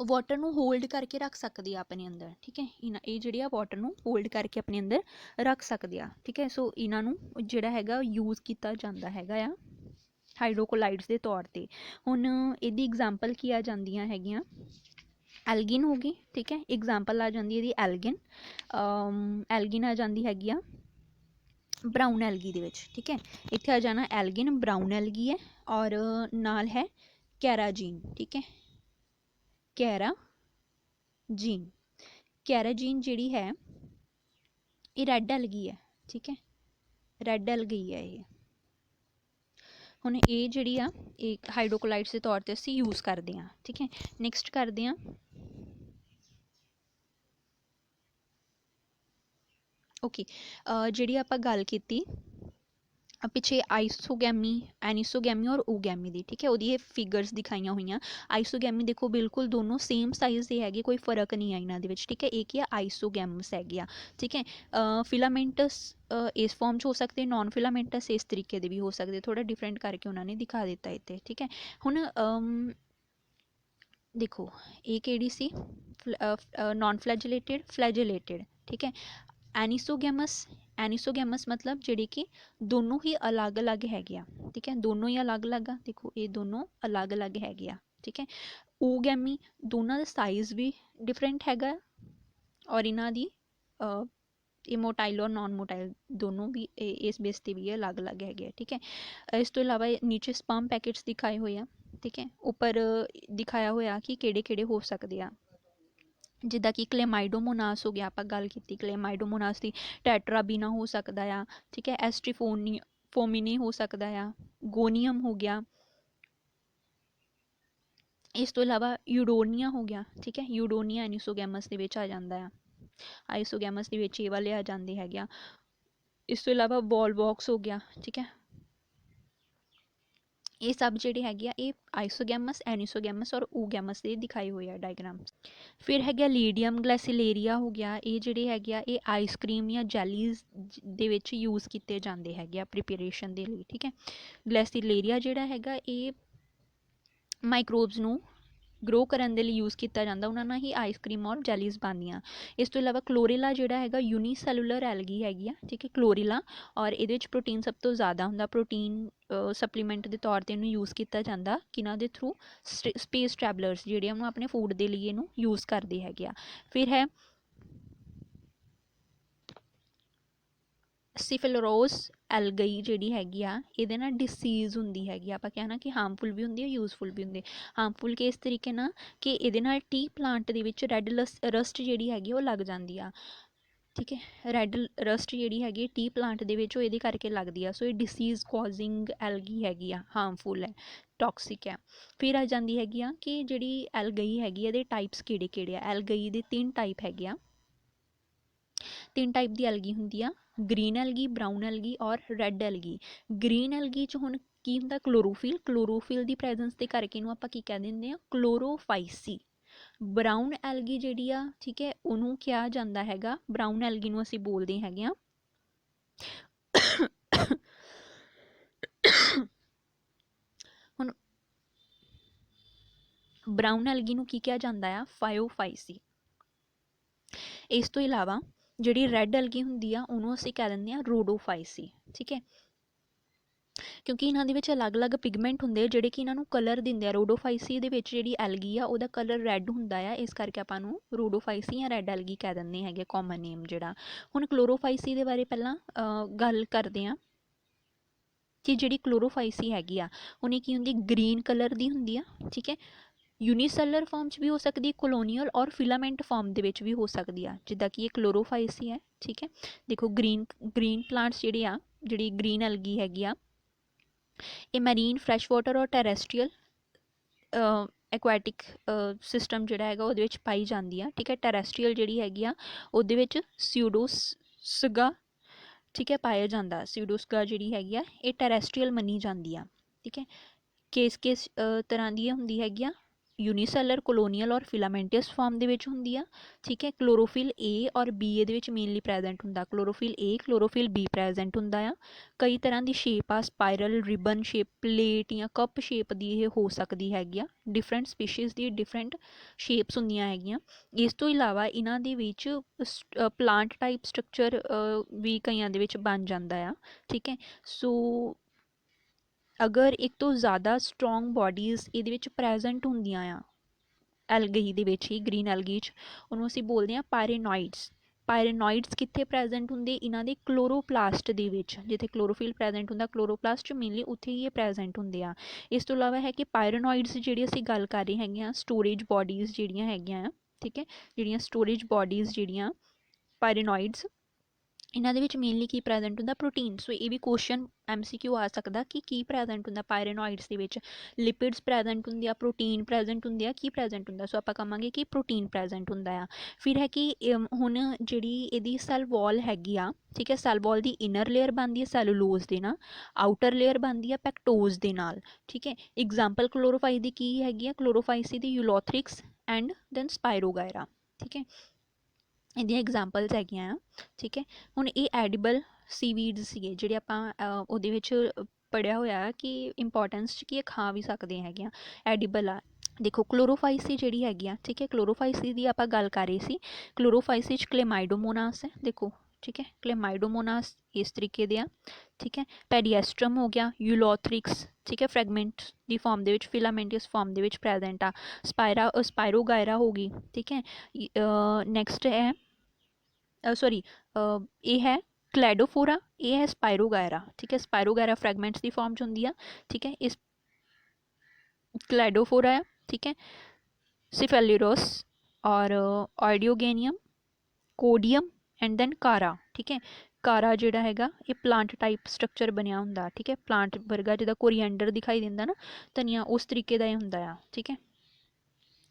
ਵਾਟਰ ਨੂੰ ਹੋਲਡ ਕਰਕੇ ਰੱਖ ਸਕਦੇ ਆ ਆਪਣੇ ਅੰਦਰ, ਠੀਕ ਹੈ। ਇਹ ਜਿਹੜੇ ਆ ਵਾਟਰ ਨੂੰ ਹੋਲਡ ਕਰਕੇ ਆਪਣੇ ਅੰਦਰ ਰੱਖ ਸਕਦੇ ਆ, ਠੀਕ ਹੈ। ਸੋ ਇਹਨਾਂ ਨੂੰ ਜਿਹੜਾ ਹੈਗਾ ਯੂਜ਼ ਕੀਤਾ ਜਾਂਦਾ ਹੈਗਾ ਆ ਹਾਈਡਰੋਕੋਲਾਈਡਸ ਦੇ ਤੌਰ 'ਤੇ। ਹੁਣ ਇਹਦੀ ਐਗਜ਼ਾਮਪਲ ਕੀ ਆ ਜਾਂਦੀਆਂ ਹੈਗੀਆਂ, ਐਲਗਿਨ ਹੋ ਗਈ, ਠੀਕ ਹੈ। ਐਗਜ਼ਾਮਪਲ ਆ ਜਾਂਦੀ ਇਹਦੀ ਐਲਗਿਨ। ਐਲਗਿਨ ਆ ਜਾਂਦੀ ਹੈਗੀ ਆ ਬਰਾਊਨ ਐਲਗੀ ਦੇ ਵਿੱਚ, ਠੀਕ ਹੈ। ਇੱਥੇ ਆ ਜਾਣਾ ਐਲਗਿਨ, ਬਰਾਊਨ ਐਲਗੀ ਹੈ, ਔਰ ਨਾਲ ਹੈ ਕੈਰਾਜੀਨ, ਠੀਕ ਹੈ। ਕੈਰਾਜੀਨ, ਕੈਰਾਜੀਨ ਜਿਹੜੀ ਹੈ ਇਹ ਰੈੱਡ ਐਲਗੀ ਹੈ, ਠੀਕ ਹੈ। ਰੈੱਡ ਐਲਗੀ ਹੈ ਇਹ। ਹੁਣ ਇਹ ਜਿਹੜੀ ਆ ਇਹ ਹਾਈਡਰੋਕੋਲਾਈਡਸ ਦੇ ਤੌਰ 'ਤੇ ਅਸੀਂ ਯੂਜ਼ ਕਰਦੇ ਹਾਂ, ਠੀਕ ਹੈ। ਨੈਕਸਟ ਕਰਦੇ ਹਾਂ ਓਕੇ, ਜਿਹੜੀ ਆਪਾਂ ਗੱਲ ਕੀਤੀ ਪਿੱਛੇ ਆਈਸੋਗੈਮੀ, ਐਨੀਸੋਗੈਮੀ ਔਰ ਓਗੈਮੀ ਦੀ, ਠੀਕ ਹੈ। ਉਹਦੀ ਇਹ ਫਿਗਰਸ ਦਿਖਾਈਆਂ ਹੋਈਆਂ। ਆਈਸੋਗੈਮੀ ਦੇਖੋ ਬਿਲਕੁਲ ਦੋਨੋਂ ਸੇਮ ਸਾਈਜ਼ ਦੇ ਹੈਗੇ, ਕੋਈ ਫਰਕ ਨਹੀਂ ਆ ਇਹਨਾਂ ਦੇ ਵਿੱਚ, ਠੀਕ ਹੈ। ਇਹ ਕੀ ਆ ਆਈਸੋਗੈਮਸ ਹੈਗੇ ਆ, ਠੀਕ ਹੈ। ਫਿਲਾਮੈਂਟਸ ਇਸ ਫਾਰਮ 'ਚ ਹੋ ਸਕਦੇ, ਨॉन ਫਿਲਾਮੈਂਟਸ ਇਸ ਤਰੀਕੇ ਦੇ ਵੀ ਹੋ ਸਕਦੇ, ਥੋੜ੍ਹਾ ਡਿਫਰੈਂਟ ਕਰਕੇ ਉਹਨਾਂ ਨੇ ਦਿਖਾ ਦਿੱਤਾ ਇੱਥੇ, ਠੀਕ ਹੈ। ਹੁਣ ਦੇਖੋ ਇਹ ਕਿਹੜੀ ਸੀ, ਨॉन ਫਲੈਜਲੇਟਿਡ, ਫਲੈਜਲੇਟਿਡ, ਠੀਕ ਹੈ। ਐਨੀਸੋਗੈਮਸ, ਐਨੀਸੋਗੈਮਸ ਮਤਲਬ ਜਿਹੜੇ ਕਿ ਦੋਨੋਂ ਹੀ ਅਲੱਗ-ਅਲੱਗ ਹੈਗੇ ਆ, ਠੀਕ ਹੈ। ਦੋਨੋਂ ਹੀ ਅਲੱਗ-ਅਲੱਗ ਆ, ਦੇਖੋ ਇਹ ਦੋਨੋਂ ਅਲੱਗ-ਅਲੱਗ ਹੈਗੇ ਆ, ਠੀਕ ਹੈ। ਓਗੈਮੀ, ਦੋਨਾਂ ਦਾ ਸਾਈਜ਼ ਵੀ ਡਿਫਰੈਂਟ ਹੈਗਾ ਔਰ ਇਹਨਾਂ ਦੀ ਇਹ ਮੋਟਾਈਲ ਔਰ ਨॉन ਮੋਟਾਈਲ ਦੋਨੋਂ ਵੀ ਇਸ ਬੇਸ 'ਤੇ ਵੀ ਅਲੱਗ-ਅਲੱਗ ਹੈਗੇ ਆ, ਠੀਕ ਹੈ। ਇਸ ਤੋਂ ਇਲਾਵਾ ਨੀਚੇ ਸਪਰਮ ਪੈਕੇਟਸ ਦਿਖਾਏ ਹੋਏ ਆ, ਠੀਕ ਹੈ। ਉੱਪਰ ਦਿਖਾਇਆ ਹੋਇਆ ਕਿ ਕਿਹੜੇ ਕਿਹੜੇ ਹੋ ਸਕਦੇ ਆ, ਜਿੱਦਾਂ ਕਿ ਕਲੇਮਾਈਡੋਮੋਨਾਸ ਹੋ ਗਿਆ, ਆਪਾਂ ਗੱਲ ਕੀਤੀ ਕਲੇਮਾਈਡੋਮੋਨਾਸ ਦੀ, ਟੈਟਰਾਬੀਨਾ ਹੋ ਸਕਦਾ ਆ, ਠੀਕ ਹੈ। ਫੋਮੀਨੀ ਹੋ ਸਕਦਾ ਆ, ਗੋਨੀਅਮ ਹੋ ਗਿਆ। ਇਸ ਤੋਂ ਇਲਾਵਾ ਯੂਡੋਨੀਆ ਹੋ ਗਿਆ, ਠੀਕ ਹੈ। ਯੂਡੋਨੀਆ ਐਨੀਸੋਗੈਮਸ ਦੇ ਵਿੱਚ ਆ ਜਾਂਦਾ ਆ, ਆਈਸੋਗੈਮਸ ਦੇ ਵਿੱਚ ਇਹ ਵਾਲੇ ਆ ਜਾਂਦੇ ਹੈਗੇ ਆ। ਇਸ ਤੋਂ ਇਲਾਵਾ ਵੋਲਵੋਕਸ ਹੋ ਗਿਆ, ਠੀਕ ਹੈ। ਇਹ ਸਭ ਜਿਹੜੇ ਹੈਗੇ ਆ ਇਹ ਆਈਸੋਗੈਮਸ, ਐਨੀਸੋਗੈਮਸ ਔਰ ਓਗੈਮਸ ਦੇ ਦਿਖਾਏ ਹੋਏ ਆ ਡਾਇਗਰਾਮ। ਫਿਰ ਹੈਗਾ ਲੀਡੀਅਮ ਗਲੈਸੀਲੇਰੀਆ ਹੋ ਗਿਆ, ਇਹ ਜਿਹੜੇ ਹੈਗੇ ਆ ਇਹ ਆਈਸਕ੍ਰੀਮ ਜਾਂ ਜੈਲੀਜ਼ ਦੇ ਵਿੱਚ ਯੂਜ਼ ਕੀਤੇ ਜਾਂਦੇ ਹੈਗੇ ਆ ਪ੍ਰੀਪੇਰੇਸ਼ਨ ਦੇ ਲਈ, ਠੀਕ ਹੈ। ਗਲੈਸੀਲੇਰੀਆ ਜਿਹੜਾ ਹੈਗਾ ਇਹ ਮਾਈਕਰੋਬਸ ਨੂੰ ਗਰੋ ਕਰਨ ਦੇ ਲਈ ਯੂਜ਼ ਕੀਤਾ ਜਾਂਦਾ, ਉਹਨਾਂ ਨਾਲ ਹੀ ਆਈਸਕ੍ਰੀਮ ਔਰ ਜੈਲੀਜ਼ ਬਣਦੀਆਂ। ਇਸ ਤੋਂ ਇਲਾਵਾ ਕਲੋਰੇਲਾ ਜਿਹੜਾ ਹੈਗਾ ਯੂਨੀਸੈਲੂਲਰ ਐਲਗੀ ਹੈਗੀ ਆ, ਠੀਕ ਹੈ, ਕਲੋਰੇਲਾ, ਔਰ ਇਹਦੇ ਵਿੱਚ ਪ੍ਰੋਟੀਨ ਸਭ ਤੋਂ ਜ਼ਿਆਦਾ ਹੁੰਦਾ। ਪ੍ਰੋਟੀਨ ਸਪਲੀਮੈਂਟ ਦੇ ਤੌਰ 'ਤੇ ਇਹਨੂੰ ਯੂਜ਼ ਕੀਤਾ ਜਾਂਦਾ, ਕਿਹਨਾਂ ਦੇ ਥਰੂ, ਸਪੇਸ ਟਰੈਵਲਰਸ ਜਿਹੜੇ ਉਹਨੂੰ ਆਪਣੇ ਫੂਡ ਦੇ ਲਈ ਇਹਨੂੰ ਯੂਜ਼ ਕਰਦੇ ਹੈਗੇ ਆ। ਫਿਰ ਹੈ ਸਿਫਿਲੋਰੋਸ ਐਲਗੀ ਜਿਹੜੀ ਹੈਗੀ ਆ, ਇਹਦੇ ਨਾਲ ਡਿਸੀਜ਼ ਹੁੰਦੀ ਹੈਗੀ ਆ, ਆਪਾਂ ਕਹਿਣਾ ਕਿ ਹਾਰਮਫੁਲ ਵੀ ਹੁੰਦੀ ਹੈ, ਯੂਜ਼ਫੁਲ ਵੀ ਹੁੰਦੀ। ਹਾਰਮਫੁਲ ਕਿਸ ਤਰੀਕੇ ਨਾਲ ਕਿ ਇਹਦੇ ਨਾਲ ਟੀ ਪਲਾਂਟ ਦੇ ਵਿੱਚ ਰੈੱਡ ਰਸਟ ਜਿਹੜੀ ਹੈਗੀ ਉਹ ਲੱਗ ਜਾਂਦੀ ਆ, ਠੀਕ ਹੈ। ਰੈੱਡ ਰਸਟ ਜਿਹੜੀ ਹੈਗੀ ਟੀ ਪਲਾਂਟ ਦੇ ਵਿੱਚ ਉਹ ਇਹਦੇ ਕਰਕੇ ਲੱਗਦੀ ਆ, ਸੋ ਇਹ ਡਿਸੀਜ਼ ਕੌਜ਼ਿੰਗ ਐਲਗੀ ਹੈਗੀ ਆ, ਹਾਰਮਫੁਲ ਹੈ, ਟੌਕਸਿਕ ਹੈ। ਫਿਰ ਆ ਜਾਂਦੀ ਹੈਗੀ ਆ ਕਿ ਜਿਹੜੀ ਐਲਗੀ ਹੈਗੀ ਇਹਦੇ ਟਾਈਪਸ ਕਿਹੜੇ ਕਿਹੜੇ ਆ। ਐਲਗੀ ਦੇ 3 ਟਾਈਪ ਹੈਗੇ ਆ, 3 ਟਾਈਪ ਦੀ ਐਲਗੀ ਹੁੰਦੀ ਆ, ਗ੍ਰੀਨ ਐਲਗੀ, ਬਰਾਊਨ ਐਲਗੀ ਔਰ ਰੈੱਡ ਐਲਗੀ। ਗ੍ਰੀਨ ਐਲਗੀ 'ਚ ਹੁਣ ਕੀ ਹੁੰਦਾ, ਕਲੋਰੋਫਿਲ, ਕਲੋਰੋਫਿਲ ਦੀ ਪ੍ਰੈਜ਼ੈਂਸ ਦੇ ਕਰਕੇ ਇਹਨੂੰ ਆਪਾਂ ਕੀ ਕਹਿ ਦਿੰਦੇ ਆ, ਕਲੋਰੋਫਾਈਸੀ। ਬਰਾਊਨ ਐਲਗੀ ਜਿਹੜੀ ਆ, ਠੀਕ ਹੈ, ਉਹਨੂੰ ਕਿਹਾ ਜਾਂਦਾ ਹੈਗਾ, ਬਰਾਊਨ ਐਲਗੀ ਨੂੰ ਅਸੀਂ ਬੋਲਦੇ ਹੈਗੇ ਆ ਹੁਣ ਬਰਾਊਨ ਐਲਗੀ ਨੂੰ ਕੀ ਕਿਹਾ ਜਾਂਦਾ ਆ, ਫਾਇਓਫਾਈਸੀ। ਇਸ ਤੋਂ ਇਲਾਵਾ ਜਿਹੜੀ ਰੈੱਡ ਐਲਗੀ ਹੁੰਦੀ ਆ ਉਹਨੂੰ ਅਸੀਂ ਕਹਿ ਦਿੰਦੇ ਆ ਰੋਡੋਫਾਈਸੀ, ਠੀਕ ਹੈ। ਕਿਉਂਕਿ ਇਹਨਾਂ ਦੇ ਵਿੱਚ ਅਲੱਗ-ਅਲੱਗ ਪਿਗਮੈਂਟ ਹੁੰਦੇ ਆ ਜਿਹੜੇ ਕਿ ਇਹਨਾਂ ਨੂੰ ਕਲਰ ਦਿੰਦੇ ਆ। ਰੋਡੋਫਾਈਸੀ ਦੇ ਵਿੱਚ ਜਿਹੜੀ ਐਲਗੀ ਆ ਉਹਦਾ ਕਲਰ ਰੈੱਡ ਹੁੰਦਾ ਆ, ਇਸ ਕਰਕੇ ਆਪਾਂ ਨੂੰ ਰੋਡੋਫਾਈਸੀ ਜਾਂ ਰੈੱਡ ਐਲਗੀ ਕਹਿ ਦਿੰਦੇ ਹੈਗੇ, ਕਾਮਨ ਨੇਮ ਜਿਹੜਾ। ਹੁਣ ਕਲੋਰੋਫਾਈਸੀ ਦੇ ਬਾਰੇ ਪਹਿਲਾਂ ਗੱਲ ਕਰਦੇ ਹਾਂ ਕਿ ਜਿਹੜੀ ਕਲੋਰੋਫਾਈਸੀ ਹੈਗੀ ਆ ਉਹਨੇ ਕੀ ਹੁੰਦੀ, ਗ੍ਰੀਨ ਕਲਰ ਦੀ ਹੁੰਦੀ ਆ, ਠੀਕ ਹੈ। ਯੂਨੀਸੈਲਰ ਫਾਰਮ 'ਚ ਵੀ ਹੋ ਸਕਦੀ, ਕੋਲੋਨੀਅਲ ਔਰ ਫਿਲਾਮੈਂਟ ਫਾਰਮ ਦੇ ਵਿੱਚ ਵੀ ਹੋ ਸਕਦੀ ਆ, ਜਿੱਦਾਂ ਕਿ ਇਹ ਕਲੋਰੋਫਾਈਸੀ ਹੈ, ਠੀਕ ਹੈ। ਦੇਖੋ ਗ੍ਰੀਨ ਪਲਾਂਟਸ ਜਿਹੜੇ ਆ, ਜਿਹੜੀ ਗ੍ਰੀਨ ਐਲਗੀ ਹੈਗੀ ਆ ਇਹ ਮੈਰੀਨ, ਫਰੈਸ਼ ਵਾਟਰ ਔਰ ਟੈਰੈਸਟਰੀਅਲ ਐਕੁਆਟਿਕ ਸਿਸਟਮ ਜਿਹੜਾ ਹੈਗਾ ਉਹਦੇ ਵਿੱਚ ਪਾਈ ਜਾਂਦੀ ਆ, ਠੀਕ ਹੈ। ਟੈਰੈਸਟਰੀਅਲ ਜਿਹੜੀ ਹੈਗੀ ਆ ਉਹਦੇ ਵਿੱਚ ਸਿਊਡੋਸਗਾ, ਠੀਕ ਹੈ, ਪਾਇਆ ਜਾਂਦਾ। ਸਿਊਡੋਸਗਾ ਜਿਹੜੀ ਹੈਗੀ ਆ ਇਹ ਟੈਰੈਸਟਰੀਅਲ ਮੰਨੀ ਜਾਂਦੀ ਆ, ਠੀਕ ਹੈ। ਕਿਸ ਤਰ੍ਹਾਂ ਦੀ ਹੁੰਦੀ ਹੈਗੀ ਆ, यूनीसैलर कोलोनीअल और फिलामेंटस फॉर्म दे विच हुंदी आ। ठीक है, क्लोरोफिल ए और बी ये मेनली प्रैजेंट हुंदा। Chlorophyll A chlorophyll B present हुंदा आ। कई तरह की शेप आ, स्पाइरल, रिबन शेप, प्लेट या कप शेप की ये हो सकती हैगी आ। डिफरेंट स्पीशीज़ दी डिफरेंट शेप्स हुंदियां हैगियां। इस तो इलावा इन्हां दे विच प्लांट टाइप स्ट्रक्चर भी कईयां दे विच बन जांदा आ। ठीक है, सो अगर एक तो ज़्यादा स्ट्रोंग बॉडीज़ ये प्रैजेंट होंदियां आ एलगी दे विच ही, ग्रीन एलगी च, उन्होंने असीं बोलते हैं पायरेनॉइड्स। पायरेनॉइड्स कित्थे प्रैजेंट होंदे? इन्हां दे क्लोरोप्लास्ट दे विच, जिथे क्लोरोफिल प्रैजेंट होंदा क्लोरोप्लास्ट च मेनली उत्थे ही ये प्रैजेंट होंदे आ। इस तो इलावा है कि पायरेनॉइड्स जिहड़ी असीं गल कर रहे हैगे आ, स्टोरेज बॉडीज़ जिहड़ियां हैगियां आ। ठीक है, जिहड़ियां स्टोरेज बॉडीज़ जिहड़ियां पायरेनॉइड्स, इन्हां दे विच मेनली की प्रैजेंट होंदा? प्रोटीन। सो ये भी क्वेश्चन MCQ आ सकता कि की प्रैजेंट होंदा पायरेनॉइड्स दे विच? लिपिड्स प्रैजेंट होंदे आ, प्रोटीन प्रैजेंट होंदे आ, की प्रैजेंट होंदा? सो आपां कहांगे कि प्रोटीन प्रैजेंट होंदा आ। फिर है कि हुण जिहड़ी इहदी सैल वॉल हैगी आ, ठीक है, सैल वॉल दी इनर लेयर बनदी है सैलूलोज दे नाल, आउटर लेयर बनदी है पैक्टोज दे नाल। ठीक है, एग्जाम्पल क्लोरोफाइस दी की हैगी आ? क्लोरोफाइस दी यूलोथ्रिक्स एंड दैन स्पायरोगायरा। ठीक है, ਇਹਦੀਆਂ ਐਗਜ਼ਾਮਪਲਸ ਹੈਗੀਆਂ ਆ। ਠੀਕ ਹੈ, ਹੁਣ ਇਹ ਐਡੀਬਲ ਸੀਵੀਡਸ ਸੀਗੇ ਜਿਹੜੇ ਆਪਾਂ ਉਹਦੇ ਵਿੱਚ ਪੜ੍ਹਿਆ ਹੋਇਆ ਕਿ ਇੰਪੋਰਟੈਂਸ 'ਚ ਕਿ ਇਹ ਖਾ ਵੀ ਸਕਦੇ ਹੈਗੇ ਆ, ਐਡੀਬਲ ਆ। ਦੇਖੋ ਕਲੋਰੋਫਾਈਸੀ ਜਿਹੜੀ ਹੈਗੀ ਆ, ਠੀਕ ਹੈ, ਕਲੋਰੋਫਾਈਸੀ ਦੀ ਆਪਾਂ ਗੱਲ ਕਰ ਰਹੇ ਸੀ। ਕਲੋਰੋਫਾਈਸੀ 'ਚ ਕਲੇਮਾਈਡੋਮੋਨਾਸ ਹੈ, ਦੇਖੋ, ठीक है, क्लेमाइडोमोनास इस तरीके दे आ। ठीक है, पेडिएस्ट्रम हो गया, यूलोथ्रिक्स, ठीक है, फ्रैगमेंट की फॉर्म दे विच, फिलामेंटस फॉर्म दे विच प्रैजेंट आ। स्पायरोगायरा हो गई। ठीक है, नैक्सट है सॉरी ये है क्लैडोफोरा, ये है स्पायरोगायरा। ठीक है, स्पायरोगायरा फ्रैगमेंट्स की फॉर्म च हुंदी आ। ठीक है, इस क्लैडोफोरा है। ठीक है, सिफेलिरोस और ऑडियोगेनियम, कोडियम एंड दैन कारा। ठीक है, कारा जिहड़ा हैगा ये प्लांट टाइप स्ट्रक्चर बनिया हुंदा। ठीक है, प्लांट वर्गा जिहदा कोरिएंडर दिखाई दिंदा ना, धनिया, उस तरीके दा हुंदा आ। ठीक है,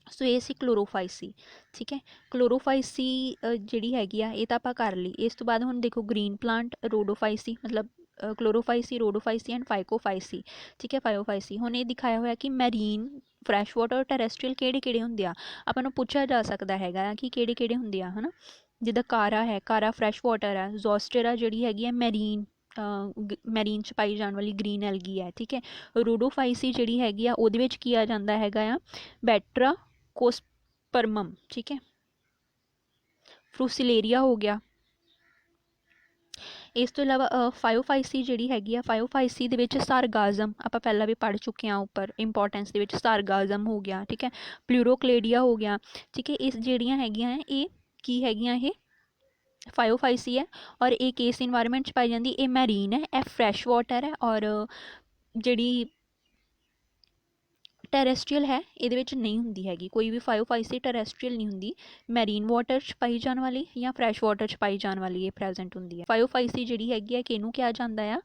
सो ये सी क्लोरोफाइसी। ठीक है, क्लोरोफाइसी जिहड़ी हैगी आ ये तां आपां कर ली। इस तो बाद हुण देखो ग्रीन प्लांट, रोडोफाइसी, मतलब क्लोरोफाइसी, रोडोफाइसी एंड फाइकोफाइसी। ठीक है, फाइकोफाइसी हुण ये दिखाया होया कि मैरीन, फ्रैश वाटर, टैरेस्ट्रीयल किहड़े किहड़े हुंदे आ। आपां नूं पुछया जा सकदा हैगा कि किहड़े किहड़े हुंदे आ, है ना। जिद्दां कारा है, कारा फ्रैश वाटर है। जोस्टेरा जिहड़ी हैगी है मैरीन, मैरीन च पाई जाने वाली ग्रीन एलगी है। ठीक है, रोडोफाइसी जिहड़ी हैगी आ उहदे विच की आ जांदा हैगा आ बैट्रा कोस्पर्मम। ठीक है, फ्रूसिलेरिया हो गया। इस तो इलावा फायोफाइसी जिहड़ी हैगी आ, फायोफाइसी दे विच सारगाजम आपां पहला भी पढ़ चुके हैं उपर इंपॉर्टेंस दे विच, सारगाजम हो गया। ठीक है, प्लूरोक्लेडिया हो गया। ठीक है, इस जिहड़ियां हैगियां ये की हैगियां ये फायोफाइसी है और ये केस इन्वायरमेंट पाई जाती। ये मैरीन है, यह फ्रैश वाटर है और जिहड़ी टैरेस्ट्रीयल है ये नहीं होंगी हैगी। कोई भी फायोफाइसी टैरेस्ट्रीयल नहीं होंगी, मैरीन वाटर च पाई जाने वाली या फ्रैश वाटर च पाई जाने वाली ये प्रैजेंट होंगी है। फायोफाइसी जिहड़ी हैगी है किहनूं कहा जाता है?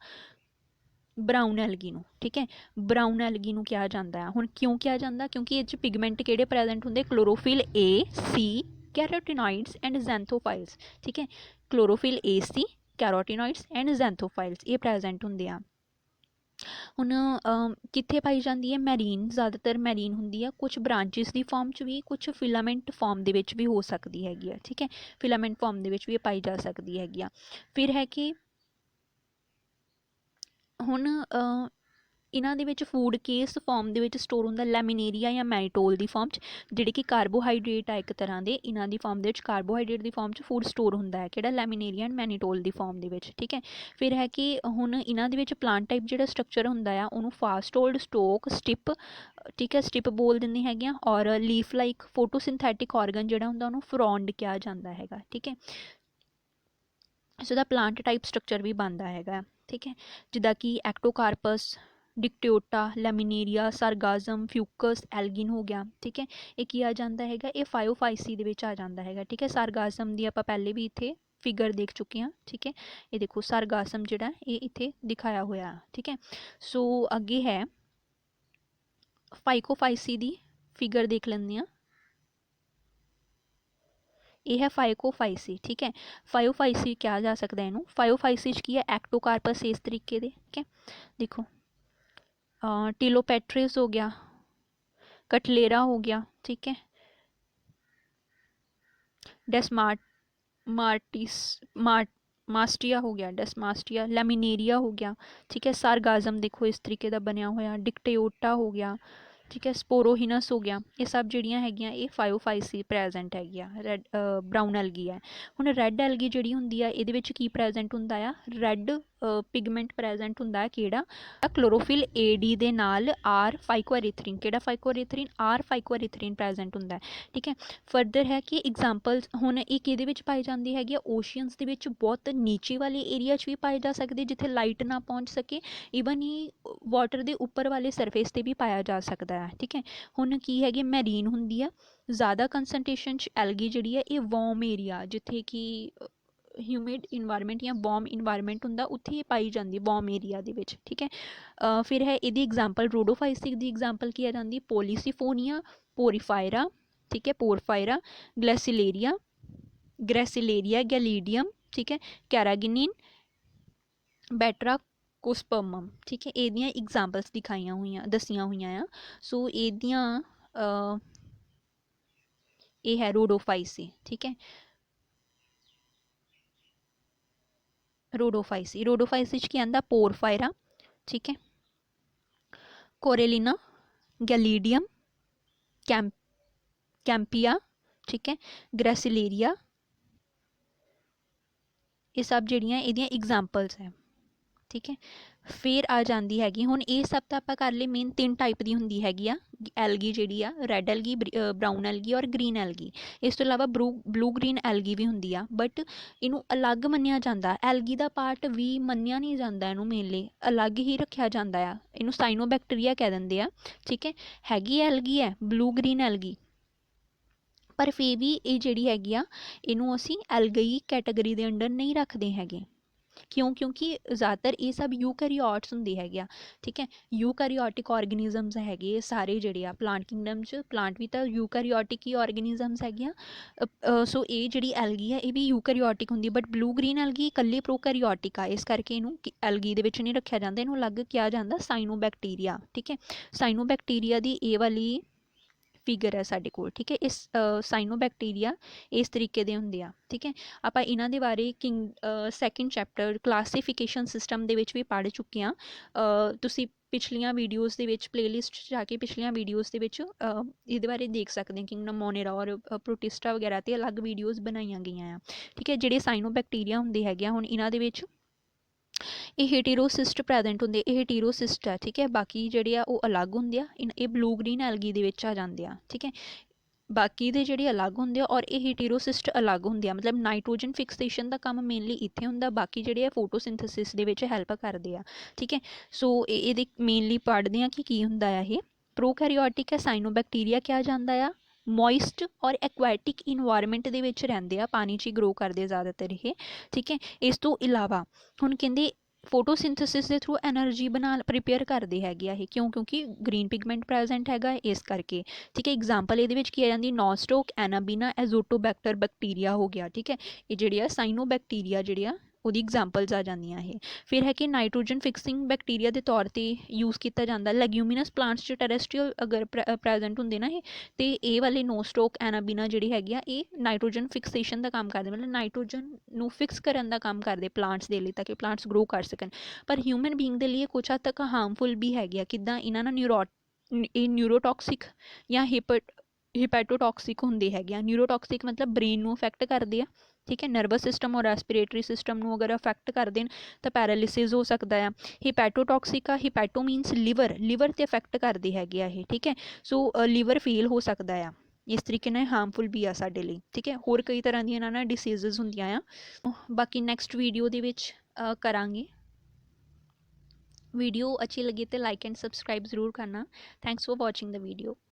ब्राउन एलगी नूं। ठीक है, ब्राउन एलगी नूं कहा जाता है। हुण क्यों कहा जाता? क्योंकि ये पिगमेंट किहड़े प्रैजेंट होंगे? Chlorophyll A, C, carotenoids and xanthophylls. ठीक है, chlorophyll A, C, carotenoids and xanthophylls ये प्रैजेंट होंगे आ। हुण कित्थे पाई जाती है? मैरीन, ज़्यादातर मैरीन होंगी है। कुछ ब्रांचिस की फॉर्म च भी, कुछ फिलामेंट फॉर्म दे विच भी हो सकती हैगी है। ठीक है, फिलामेंट फॉर्म दे विच भी पाई जा सकती हैगी आ। फिर है कि हुण इन्हां दे विच फूड केस फॉर्म दे विच स्टोर होंदा लैमिनेरिया या मैनीटोल की फॉर्म च, जिहड़े कि कार्बोहाइड्रेट आ एक तरह के। इन्हां दी फॉर्म दे विच कार्बोहाइड्रेट की फॉर्म च फूड स्टोर होंदा है, किहड़ा? लैमिनेरिया एंड मैनीटोल की फॉर्म दे विच। ठीक है, फिर है कि हुण इन्हां दे विच प्लांट टाइप जिहड़ा स्ट्रक्चर होंदा आ उहनूं फास्ट होल्ड, स्टोक, स्टिप, ठीक है, स्टिप बोल दिंदे हैगे आ, और लीफ लाइक फोटोसिंथैटिक ऑर्गन जिहड़ा हुंदा उहनूं फ्रॉन्ड कहा जाता हैगा। ठीक है, सो दा प्लांट टाइप स्ट्रक्चर भी बनता हैगा। ठीक है, जिद्दां कि Ectocarpus, Dictyota, Laminaria, Sargassum, Fucus, algin हो गया। ठीक है, ये की आ जाता हैगा? ये फायोफाइसी दे विच आ जाता हैगा। ठीक है, सारगाजम दी आपां पहले भी इत्थे फिगर देख चुके हैं। ठीक है, ये देखो सारगासम जिहड़ा ये इत्थे दिखाया होया। ठीक है, सो अगे है फाइकोफाइसी दी फिगर देख लैंदे आ। ये है फाइकोफाइसी। ठीक है, फायोफाइसी कहा जा सकता है इनू। फायोफाइसी की है एक्टोकार्पस इस तरीके दे। ठीक है, देखो टिलोपेट्रिस हो गया, कटलेरा हो गया, ठीक है, डेस्मार्ट मार्टिस मार्ट मास्टिया हो गया, डेस्मास्टिया, लेमिनेरिया हो गया, ठीक है, सारगाजम देखो इस तरीके का बनया होया, डिक्टेओटा हो गया, ठीक है, स्पोरोहिनस हो गया, ये सब ਜਿਹੜੀਆਂ ਹੈਗੀਆਂ ਇਹ ਫਾਈਓਫਾਈਸੀ ਪ੍ਰੈਜ਼ੈਂਟ ਹੈਗੀ ਆ। ਰੈਡ ਬਰਾਊਨ ਐਲਗੀ ਹੈ। ਹੁਣ ਰੈੱਡ ਐਲਗੀ ਜਿਹੜੀ ਹੁੰਦੀ ਆ ਇਹਦੇ ਵਿੱਚ ਕੀ ਪ੍ਰੈਜ਼ੈਂਟ ਹੁੰਦਾ ਆ, ਰੈੱਡ ਪਿਗਮੈਂਟ ਪ੍ਰੈਜ਼ੈਂਟ ਹੁੰਦਾ ਕਿਹੜਾ, ਕਲੋਰੋਫਿਲ ਏ ਡੀ ਦੇ ਨਾਲ ਆਰ ਫਾਈਕੋਐਰੀਥਰੀਨ, ਕਿਹੜਾ ਫਾਈਕੋਐਰੀਥਰੀਨ, ਆਰ ਫਾਈਕੋਐਰੀਥਰੀਨ ਪ੍ਰੈਜ਼ੈਂਟ ਹੁੰਦਾ, ਠੀਕ ਹੈ। ਫਰਦਰ ਹੈ ਕਿ ਐਗਜ਼ਾਮਪਲਸ ਹੁਣ ਇਹ ਕਿਹਦੇ ਵਿੱਚ ਪਾਈ ਜਾਂਦੀ ਹੈਗੀ ਆ, ਓਸ਼ੀਅਨਸ ਦੇ ਵਿੱਚ ਬਹੁਤ ਨੀਚੇ ਵਾਲੇ ਏਰੀਆ 'ਚ ਵੀ ਪਾਏ ਜਾ ਸਕਦੇ ਜਿੱਥੇ ਲਾਈਟ ਨਾ ਪਹੁੰਚ ਸਕੇ, ਈਵਨ ਹੀ ਵਾਟਰ ਦੇ ਉੱਪਰ ਵਾਲੇ ਸਰਫੇਸ 'ਤੇ ਵੀ ਪਾਇਆ ਜਾ ਸਕਦਾ ਹੈ, ਠੀਕ ਹੈ। ਹੁਣ ਕੀ ਹੈਗੇ ਮੈਰੀਨ ਹੁੰਦੀ ਆ, ਜ਼ਿਆਦਾ ਕੰਸਨਟ੍ਰੇਸ਼ਨ 'ਚ ਐਲਗੀ ਜਿਹੜੀ ਹੈ ਇਹ ਵਾਰਮ ਏਰੀਆ ਜਿੱਥੇ ਕਿ ਹਿਊਮਿਡ ਇਨਵਾਇਰਮੈਂਟ ਜਾਂ ਵਾਰਮ ਇਨਵਾਇਰਮੈਂਟ ਹੁੰਦਾ ਉੱਥੇ ਇਹ ਪਾਈ ਜਾਂਦੀ ਵਾਰਮ ਏਰੀਆ ਦੇ ਵਿੱਚ, ਠੀਕ ਹੈ। ਫਿਰ ਹੈ ਇਹਦੀ ਐਗਜ਼ਾਮਪਲ ਰੋਡੋਫਾਈਸਿਕ ਦੀ ਐਗਜ਼ਾਮਪਲ ਕੀ ਆ ਜਾਂਦੀ, ਪੋਲੀਸੀਫੋਨੀਆ, ਪੋਰੀਫਾਇਰਾ, ठीक है, पोरफायरा, ग्रेसिलेरिया गैलीडियम, ठीक है, कैरागिनिन, बैट्राकोस्पर्मम, ठीक है, ਇਹਦੀਆਂ एग्जाम्पल्स दिखाइया हुई दसिया हुई आ। सो ਇਹਦੀਆਂ ये है रोडोफाइसी, ठीक है, रोडोफाइसी की आंदा पोरफायरा, ठीक है, कोरेलिना, गैलीडियम, कैंपिया, ठीक है, ग्रेसिलेरिया, ये सब ਜਿਹੜੀਆਂ ਇਹਦੀਆਂ एग्जाम्पल्स है, ठीक है। फिर आ जाती हैगी हुण ये सब तो आप कर ले मेन 3 टाइप की होंगी हैगी आ एलगी जिहड़ी आ, रैड एलगी, ब्राउन एलगी और ग्रीन एलगी। इस तो इलावा ब्लू ग्रीन एलगी भी होंगी आ, बट इनू अलग मन्निया जाता, एलगी का पार्ट भी मन्निया नहीं जाता, इनू मेनली अलग ही रखा जाता है, इनू साइनोबैक्टीरिया कह देंगे आ, ठीक है। हैगी एलगी है ब्लू ग्रीन एलगी, पर फिर भी ये जिहड़ी हैगी आ इनू असीं एलगी कैटेगरी के अंडर नहीं रखते हैगे, क्यों, क्योंकि ज़्यादातर ये सब यूकैरियोट्स होंगे है, ठीक है, यूकैरियोटिक ऑर्गेनिजम्स है सारे जोड़े आ प्लांट किंगडम च, प्लांट भी तो यूकैरियोटिक ही ऑर्गेनिजम्स है। सो ये जी एलगी है ये भी यूकैरियोटिक होंगी, बट ब्लू ग्रीन एलगी कल्ली प्रोकैरियोटिक आ, इस करके इनू एलगी दे विच नहीं रखा जाता, इनू अलग किया जाता साइनोबैक्टीरिया, ठीक है। साइनोबैक्टीरिया की ये वाली फिगर है साडे कोल, ठीक है। इस साइनोबैक्टीरिया इस तरीके के होंगे आ, ठीक है। आप इन्हां दे बारे सैकेंड चैप्टर क्लासीफिकेशन सिस्टम दे विच भी पढ़ चुके हैं, तुसीं पिछलियां वीडियोज़ दे विच प्लेलिस्ट जाके पिछलियां वीडियोज़ दे विच इहदे बारे देख सकते हैं, किंगडम मोनेरा और प्रोटिस्टा वगैरह ते अलग वीडियोज़ बनाईयां गईयां, ठीक है। जिहड़े साइनोबैक्टीरिया होंदे हैगे हुण इन्हां दे विच ये हेटेरोसिस्ट प्रैजेंट होंगे, ये हेटेरोसिस्ट है, ठीक है। बाकी जोड़े आ अलग होंगे आ, ये ब्लू ग्रीन एलगी दे विच आ जाते हैं, ठीक है। बाकी दे जोड़े अलग होंगे और ये हेटेरोसिस्ट अलग होंगे, मतलब नाइट्रोजन फिक्सेशन का काम मेनली इत्थे होंदा, बाकी जोड़े फोटोसिंथेसिस दे विच हैल्प करते हैं, ठीक है। सो ये मेनली पढ़ते हैं कि होंदा है ये प्रोकैरियोटिक है, साइनोबैक्टीरिया क्या जाता है, मॉइस्ट और एक्वैटिक इन्वायरमेंट दे विच रहिंदे आ, पानी च ग्रो करते ज़्यादातर ये, ठीक है। इस तो इलावा हुण कहंदे फोटोसिंथेसिस के थ्रू एनर्जी बना प्रिपेयर करते हैं ये, क्यों, क्योंकि ग्रीन पिगमेंट प्रैजेंट है इस करके, ठीक है। एग्जाम्पल ये की आ जाती नॉस्टोक, एनाबीना, एजोटोबैक्टर बैक्टीरिया हो गया, ठीक है। ये जिहड़े साइनोबैक्टीरिया जिहड़े आ ਉਹਦੀ एग्जाम्पल्स आ ਜਾਂਦੀਆਂ ਇਹ। फिर है कि नाइट्रोजन फिक्सिंग बैक्टीरिया के तौर पर यूज़ किया जाता, लैग्यूमिनस प्लांट्स च टैरेस्ट्रीयल अगर प्रैजेंट होंगे ना तो ये वाले नोस्टोक एनाबीना जी हैगी ये नाइट्रोजन फिक्सेशन का काम करते, मतलब नाइट्रोजन फिक्स करने का काम करते प्लांट्स के लिए, ताकि प्लांट्स ग्रो कर सकन। पर ह्यूमन बीइंग के लिए कुछ हद तक हार्मफुल भी है, किदा इन्होंने न्यूरोटॉक्सिक या हिपैटोटॉक्सिक होंगे है, न्यूरोटॉक्सिक मतलब ब्रेन को अफैक्ट करते हैं, ठीक है। नर्वस सिस्टम और रैसपीरेटरी सिस्टम को अगर अफैक्ट कर दें तो पैरालिसिस हो सकता है। हिपैटोटॉक्सिक आ, हिपैटो मीनस लिवर, लिवर ते अफैक्ट करते है ये, ठीक है। सो लिवर फेल हो सकता है, इस तरीके ने हार्मफुल भी आ साडे लई, ठीक है। होर कई तरह दी इन्हां नाल डिसीज़ होंदियां आ, बाकी नैक्सट वीडियो दे विच करांगे। वीडियो अच्छी लगी तो लाइक एंड सबसक्राइब जरूर करना। Thanks for watching the video.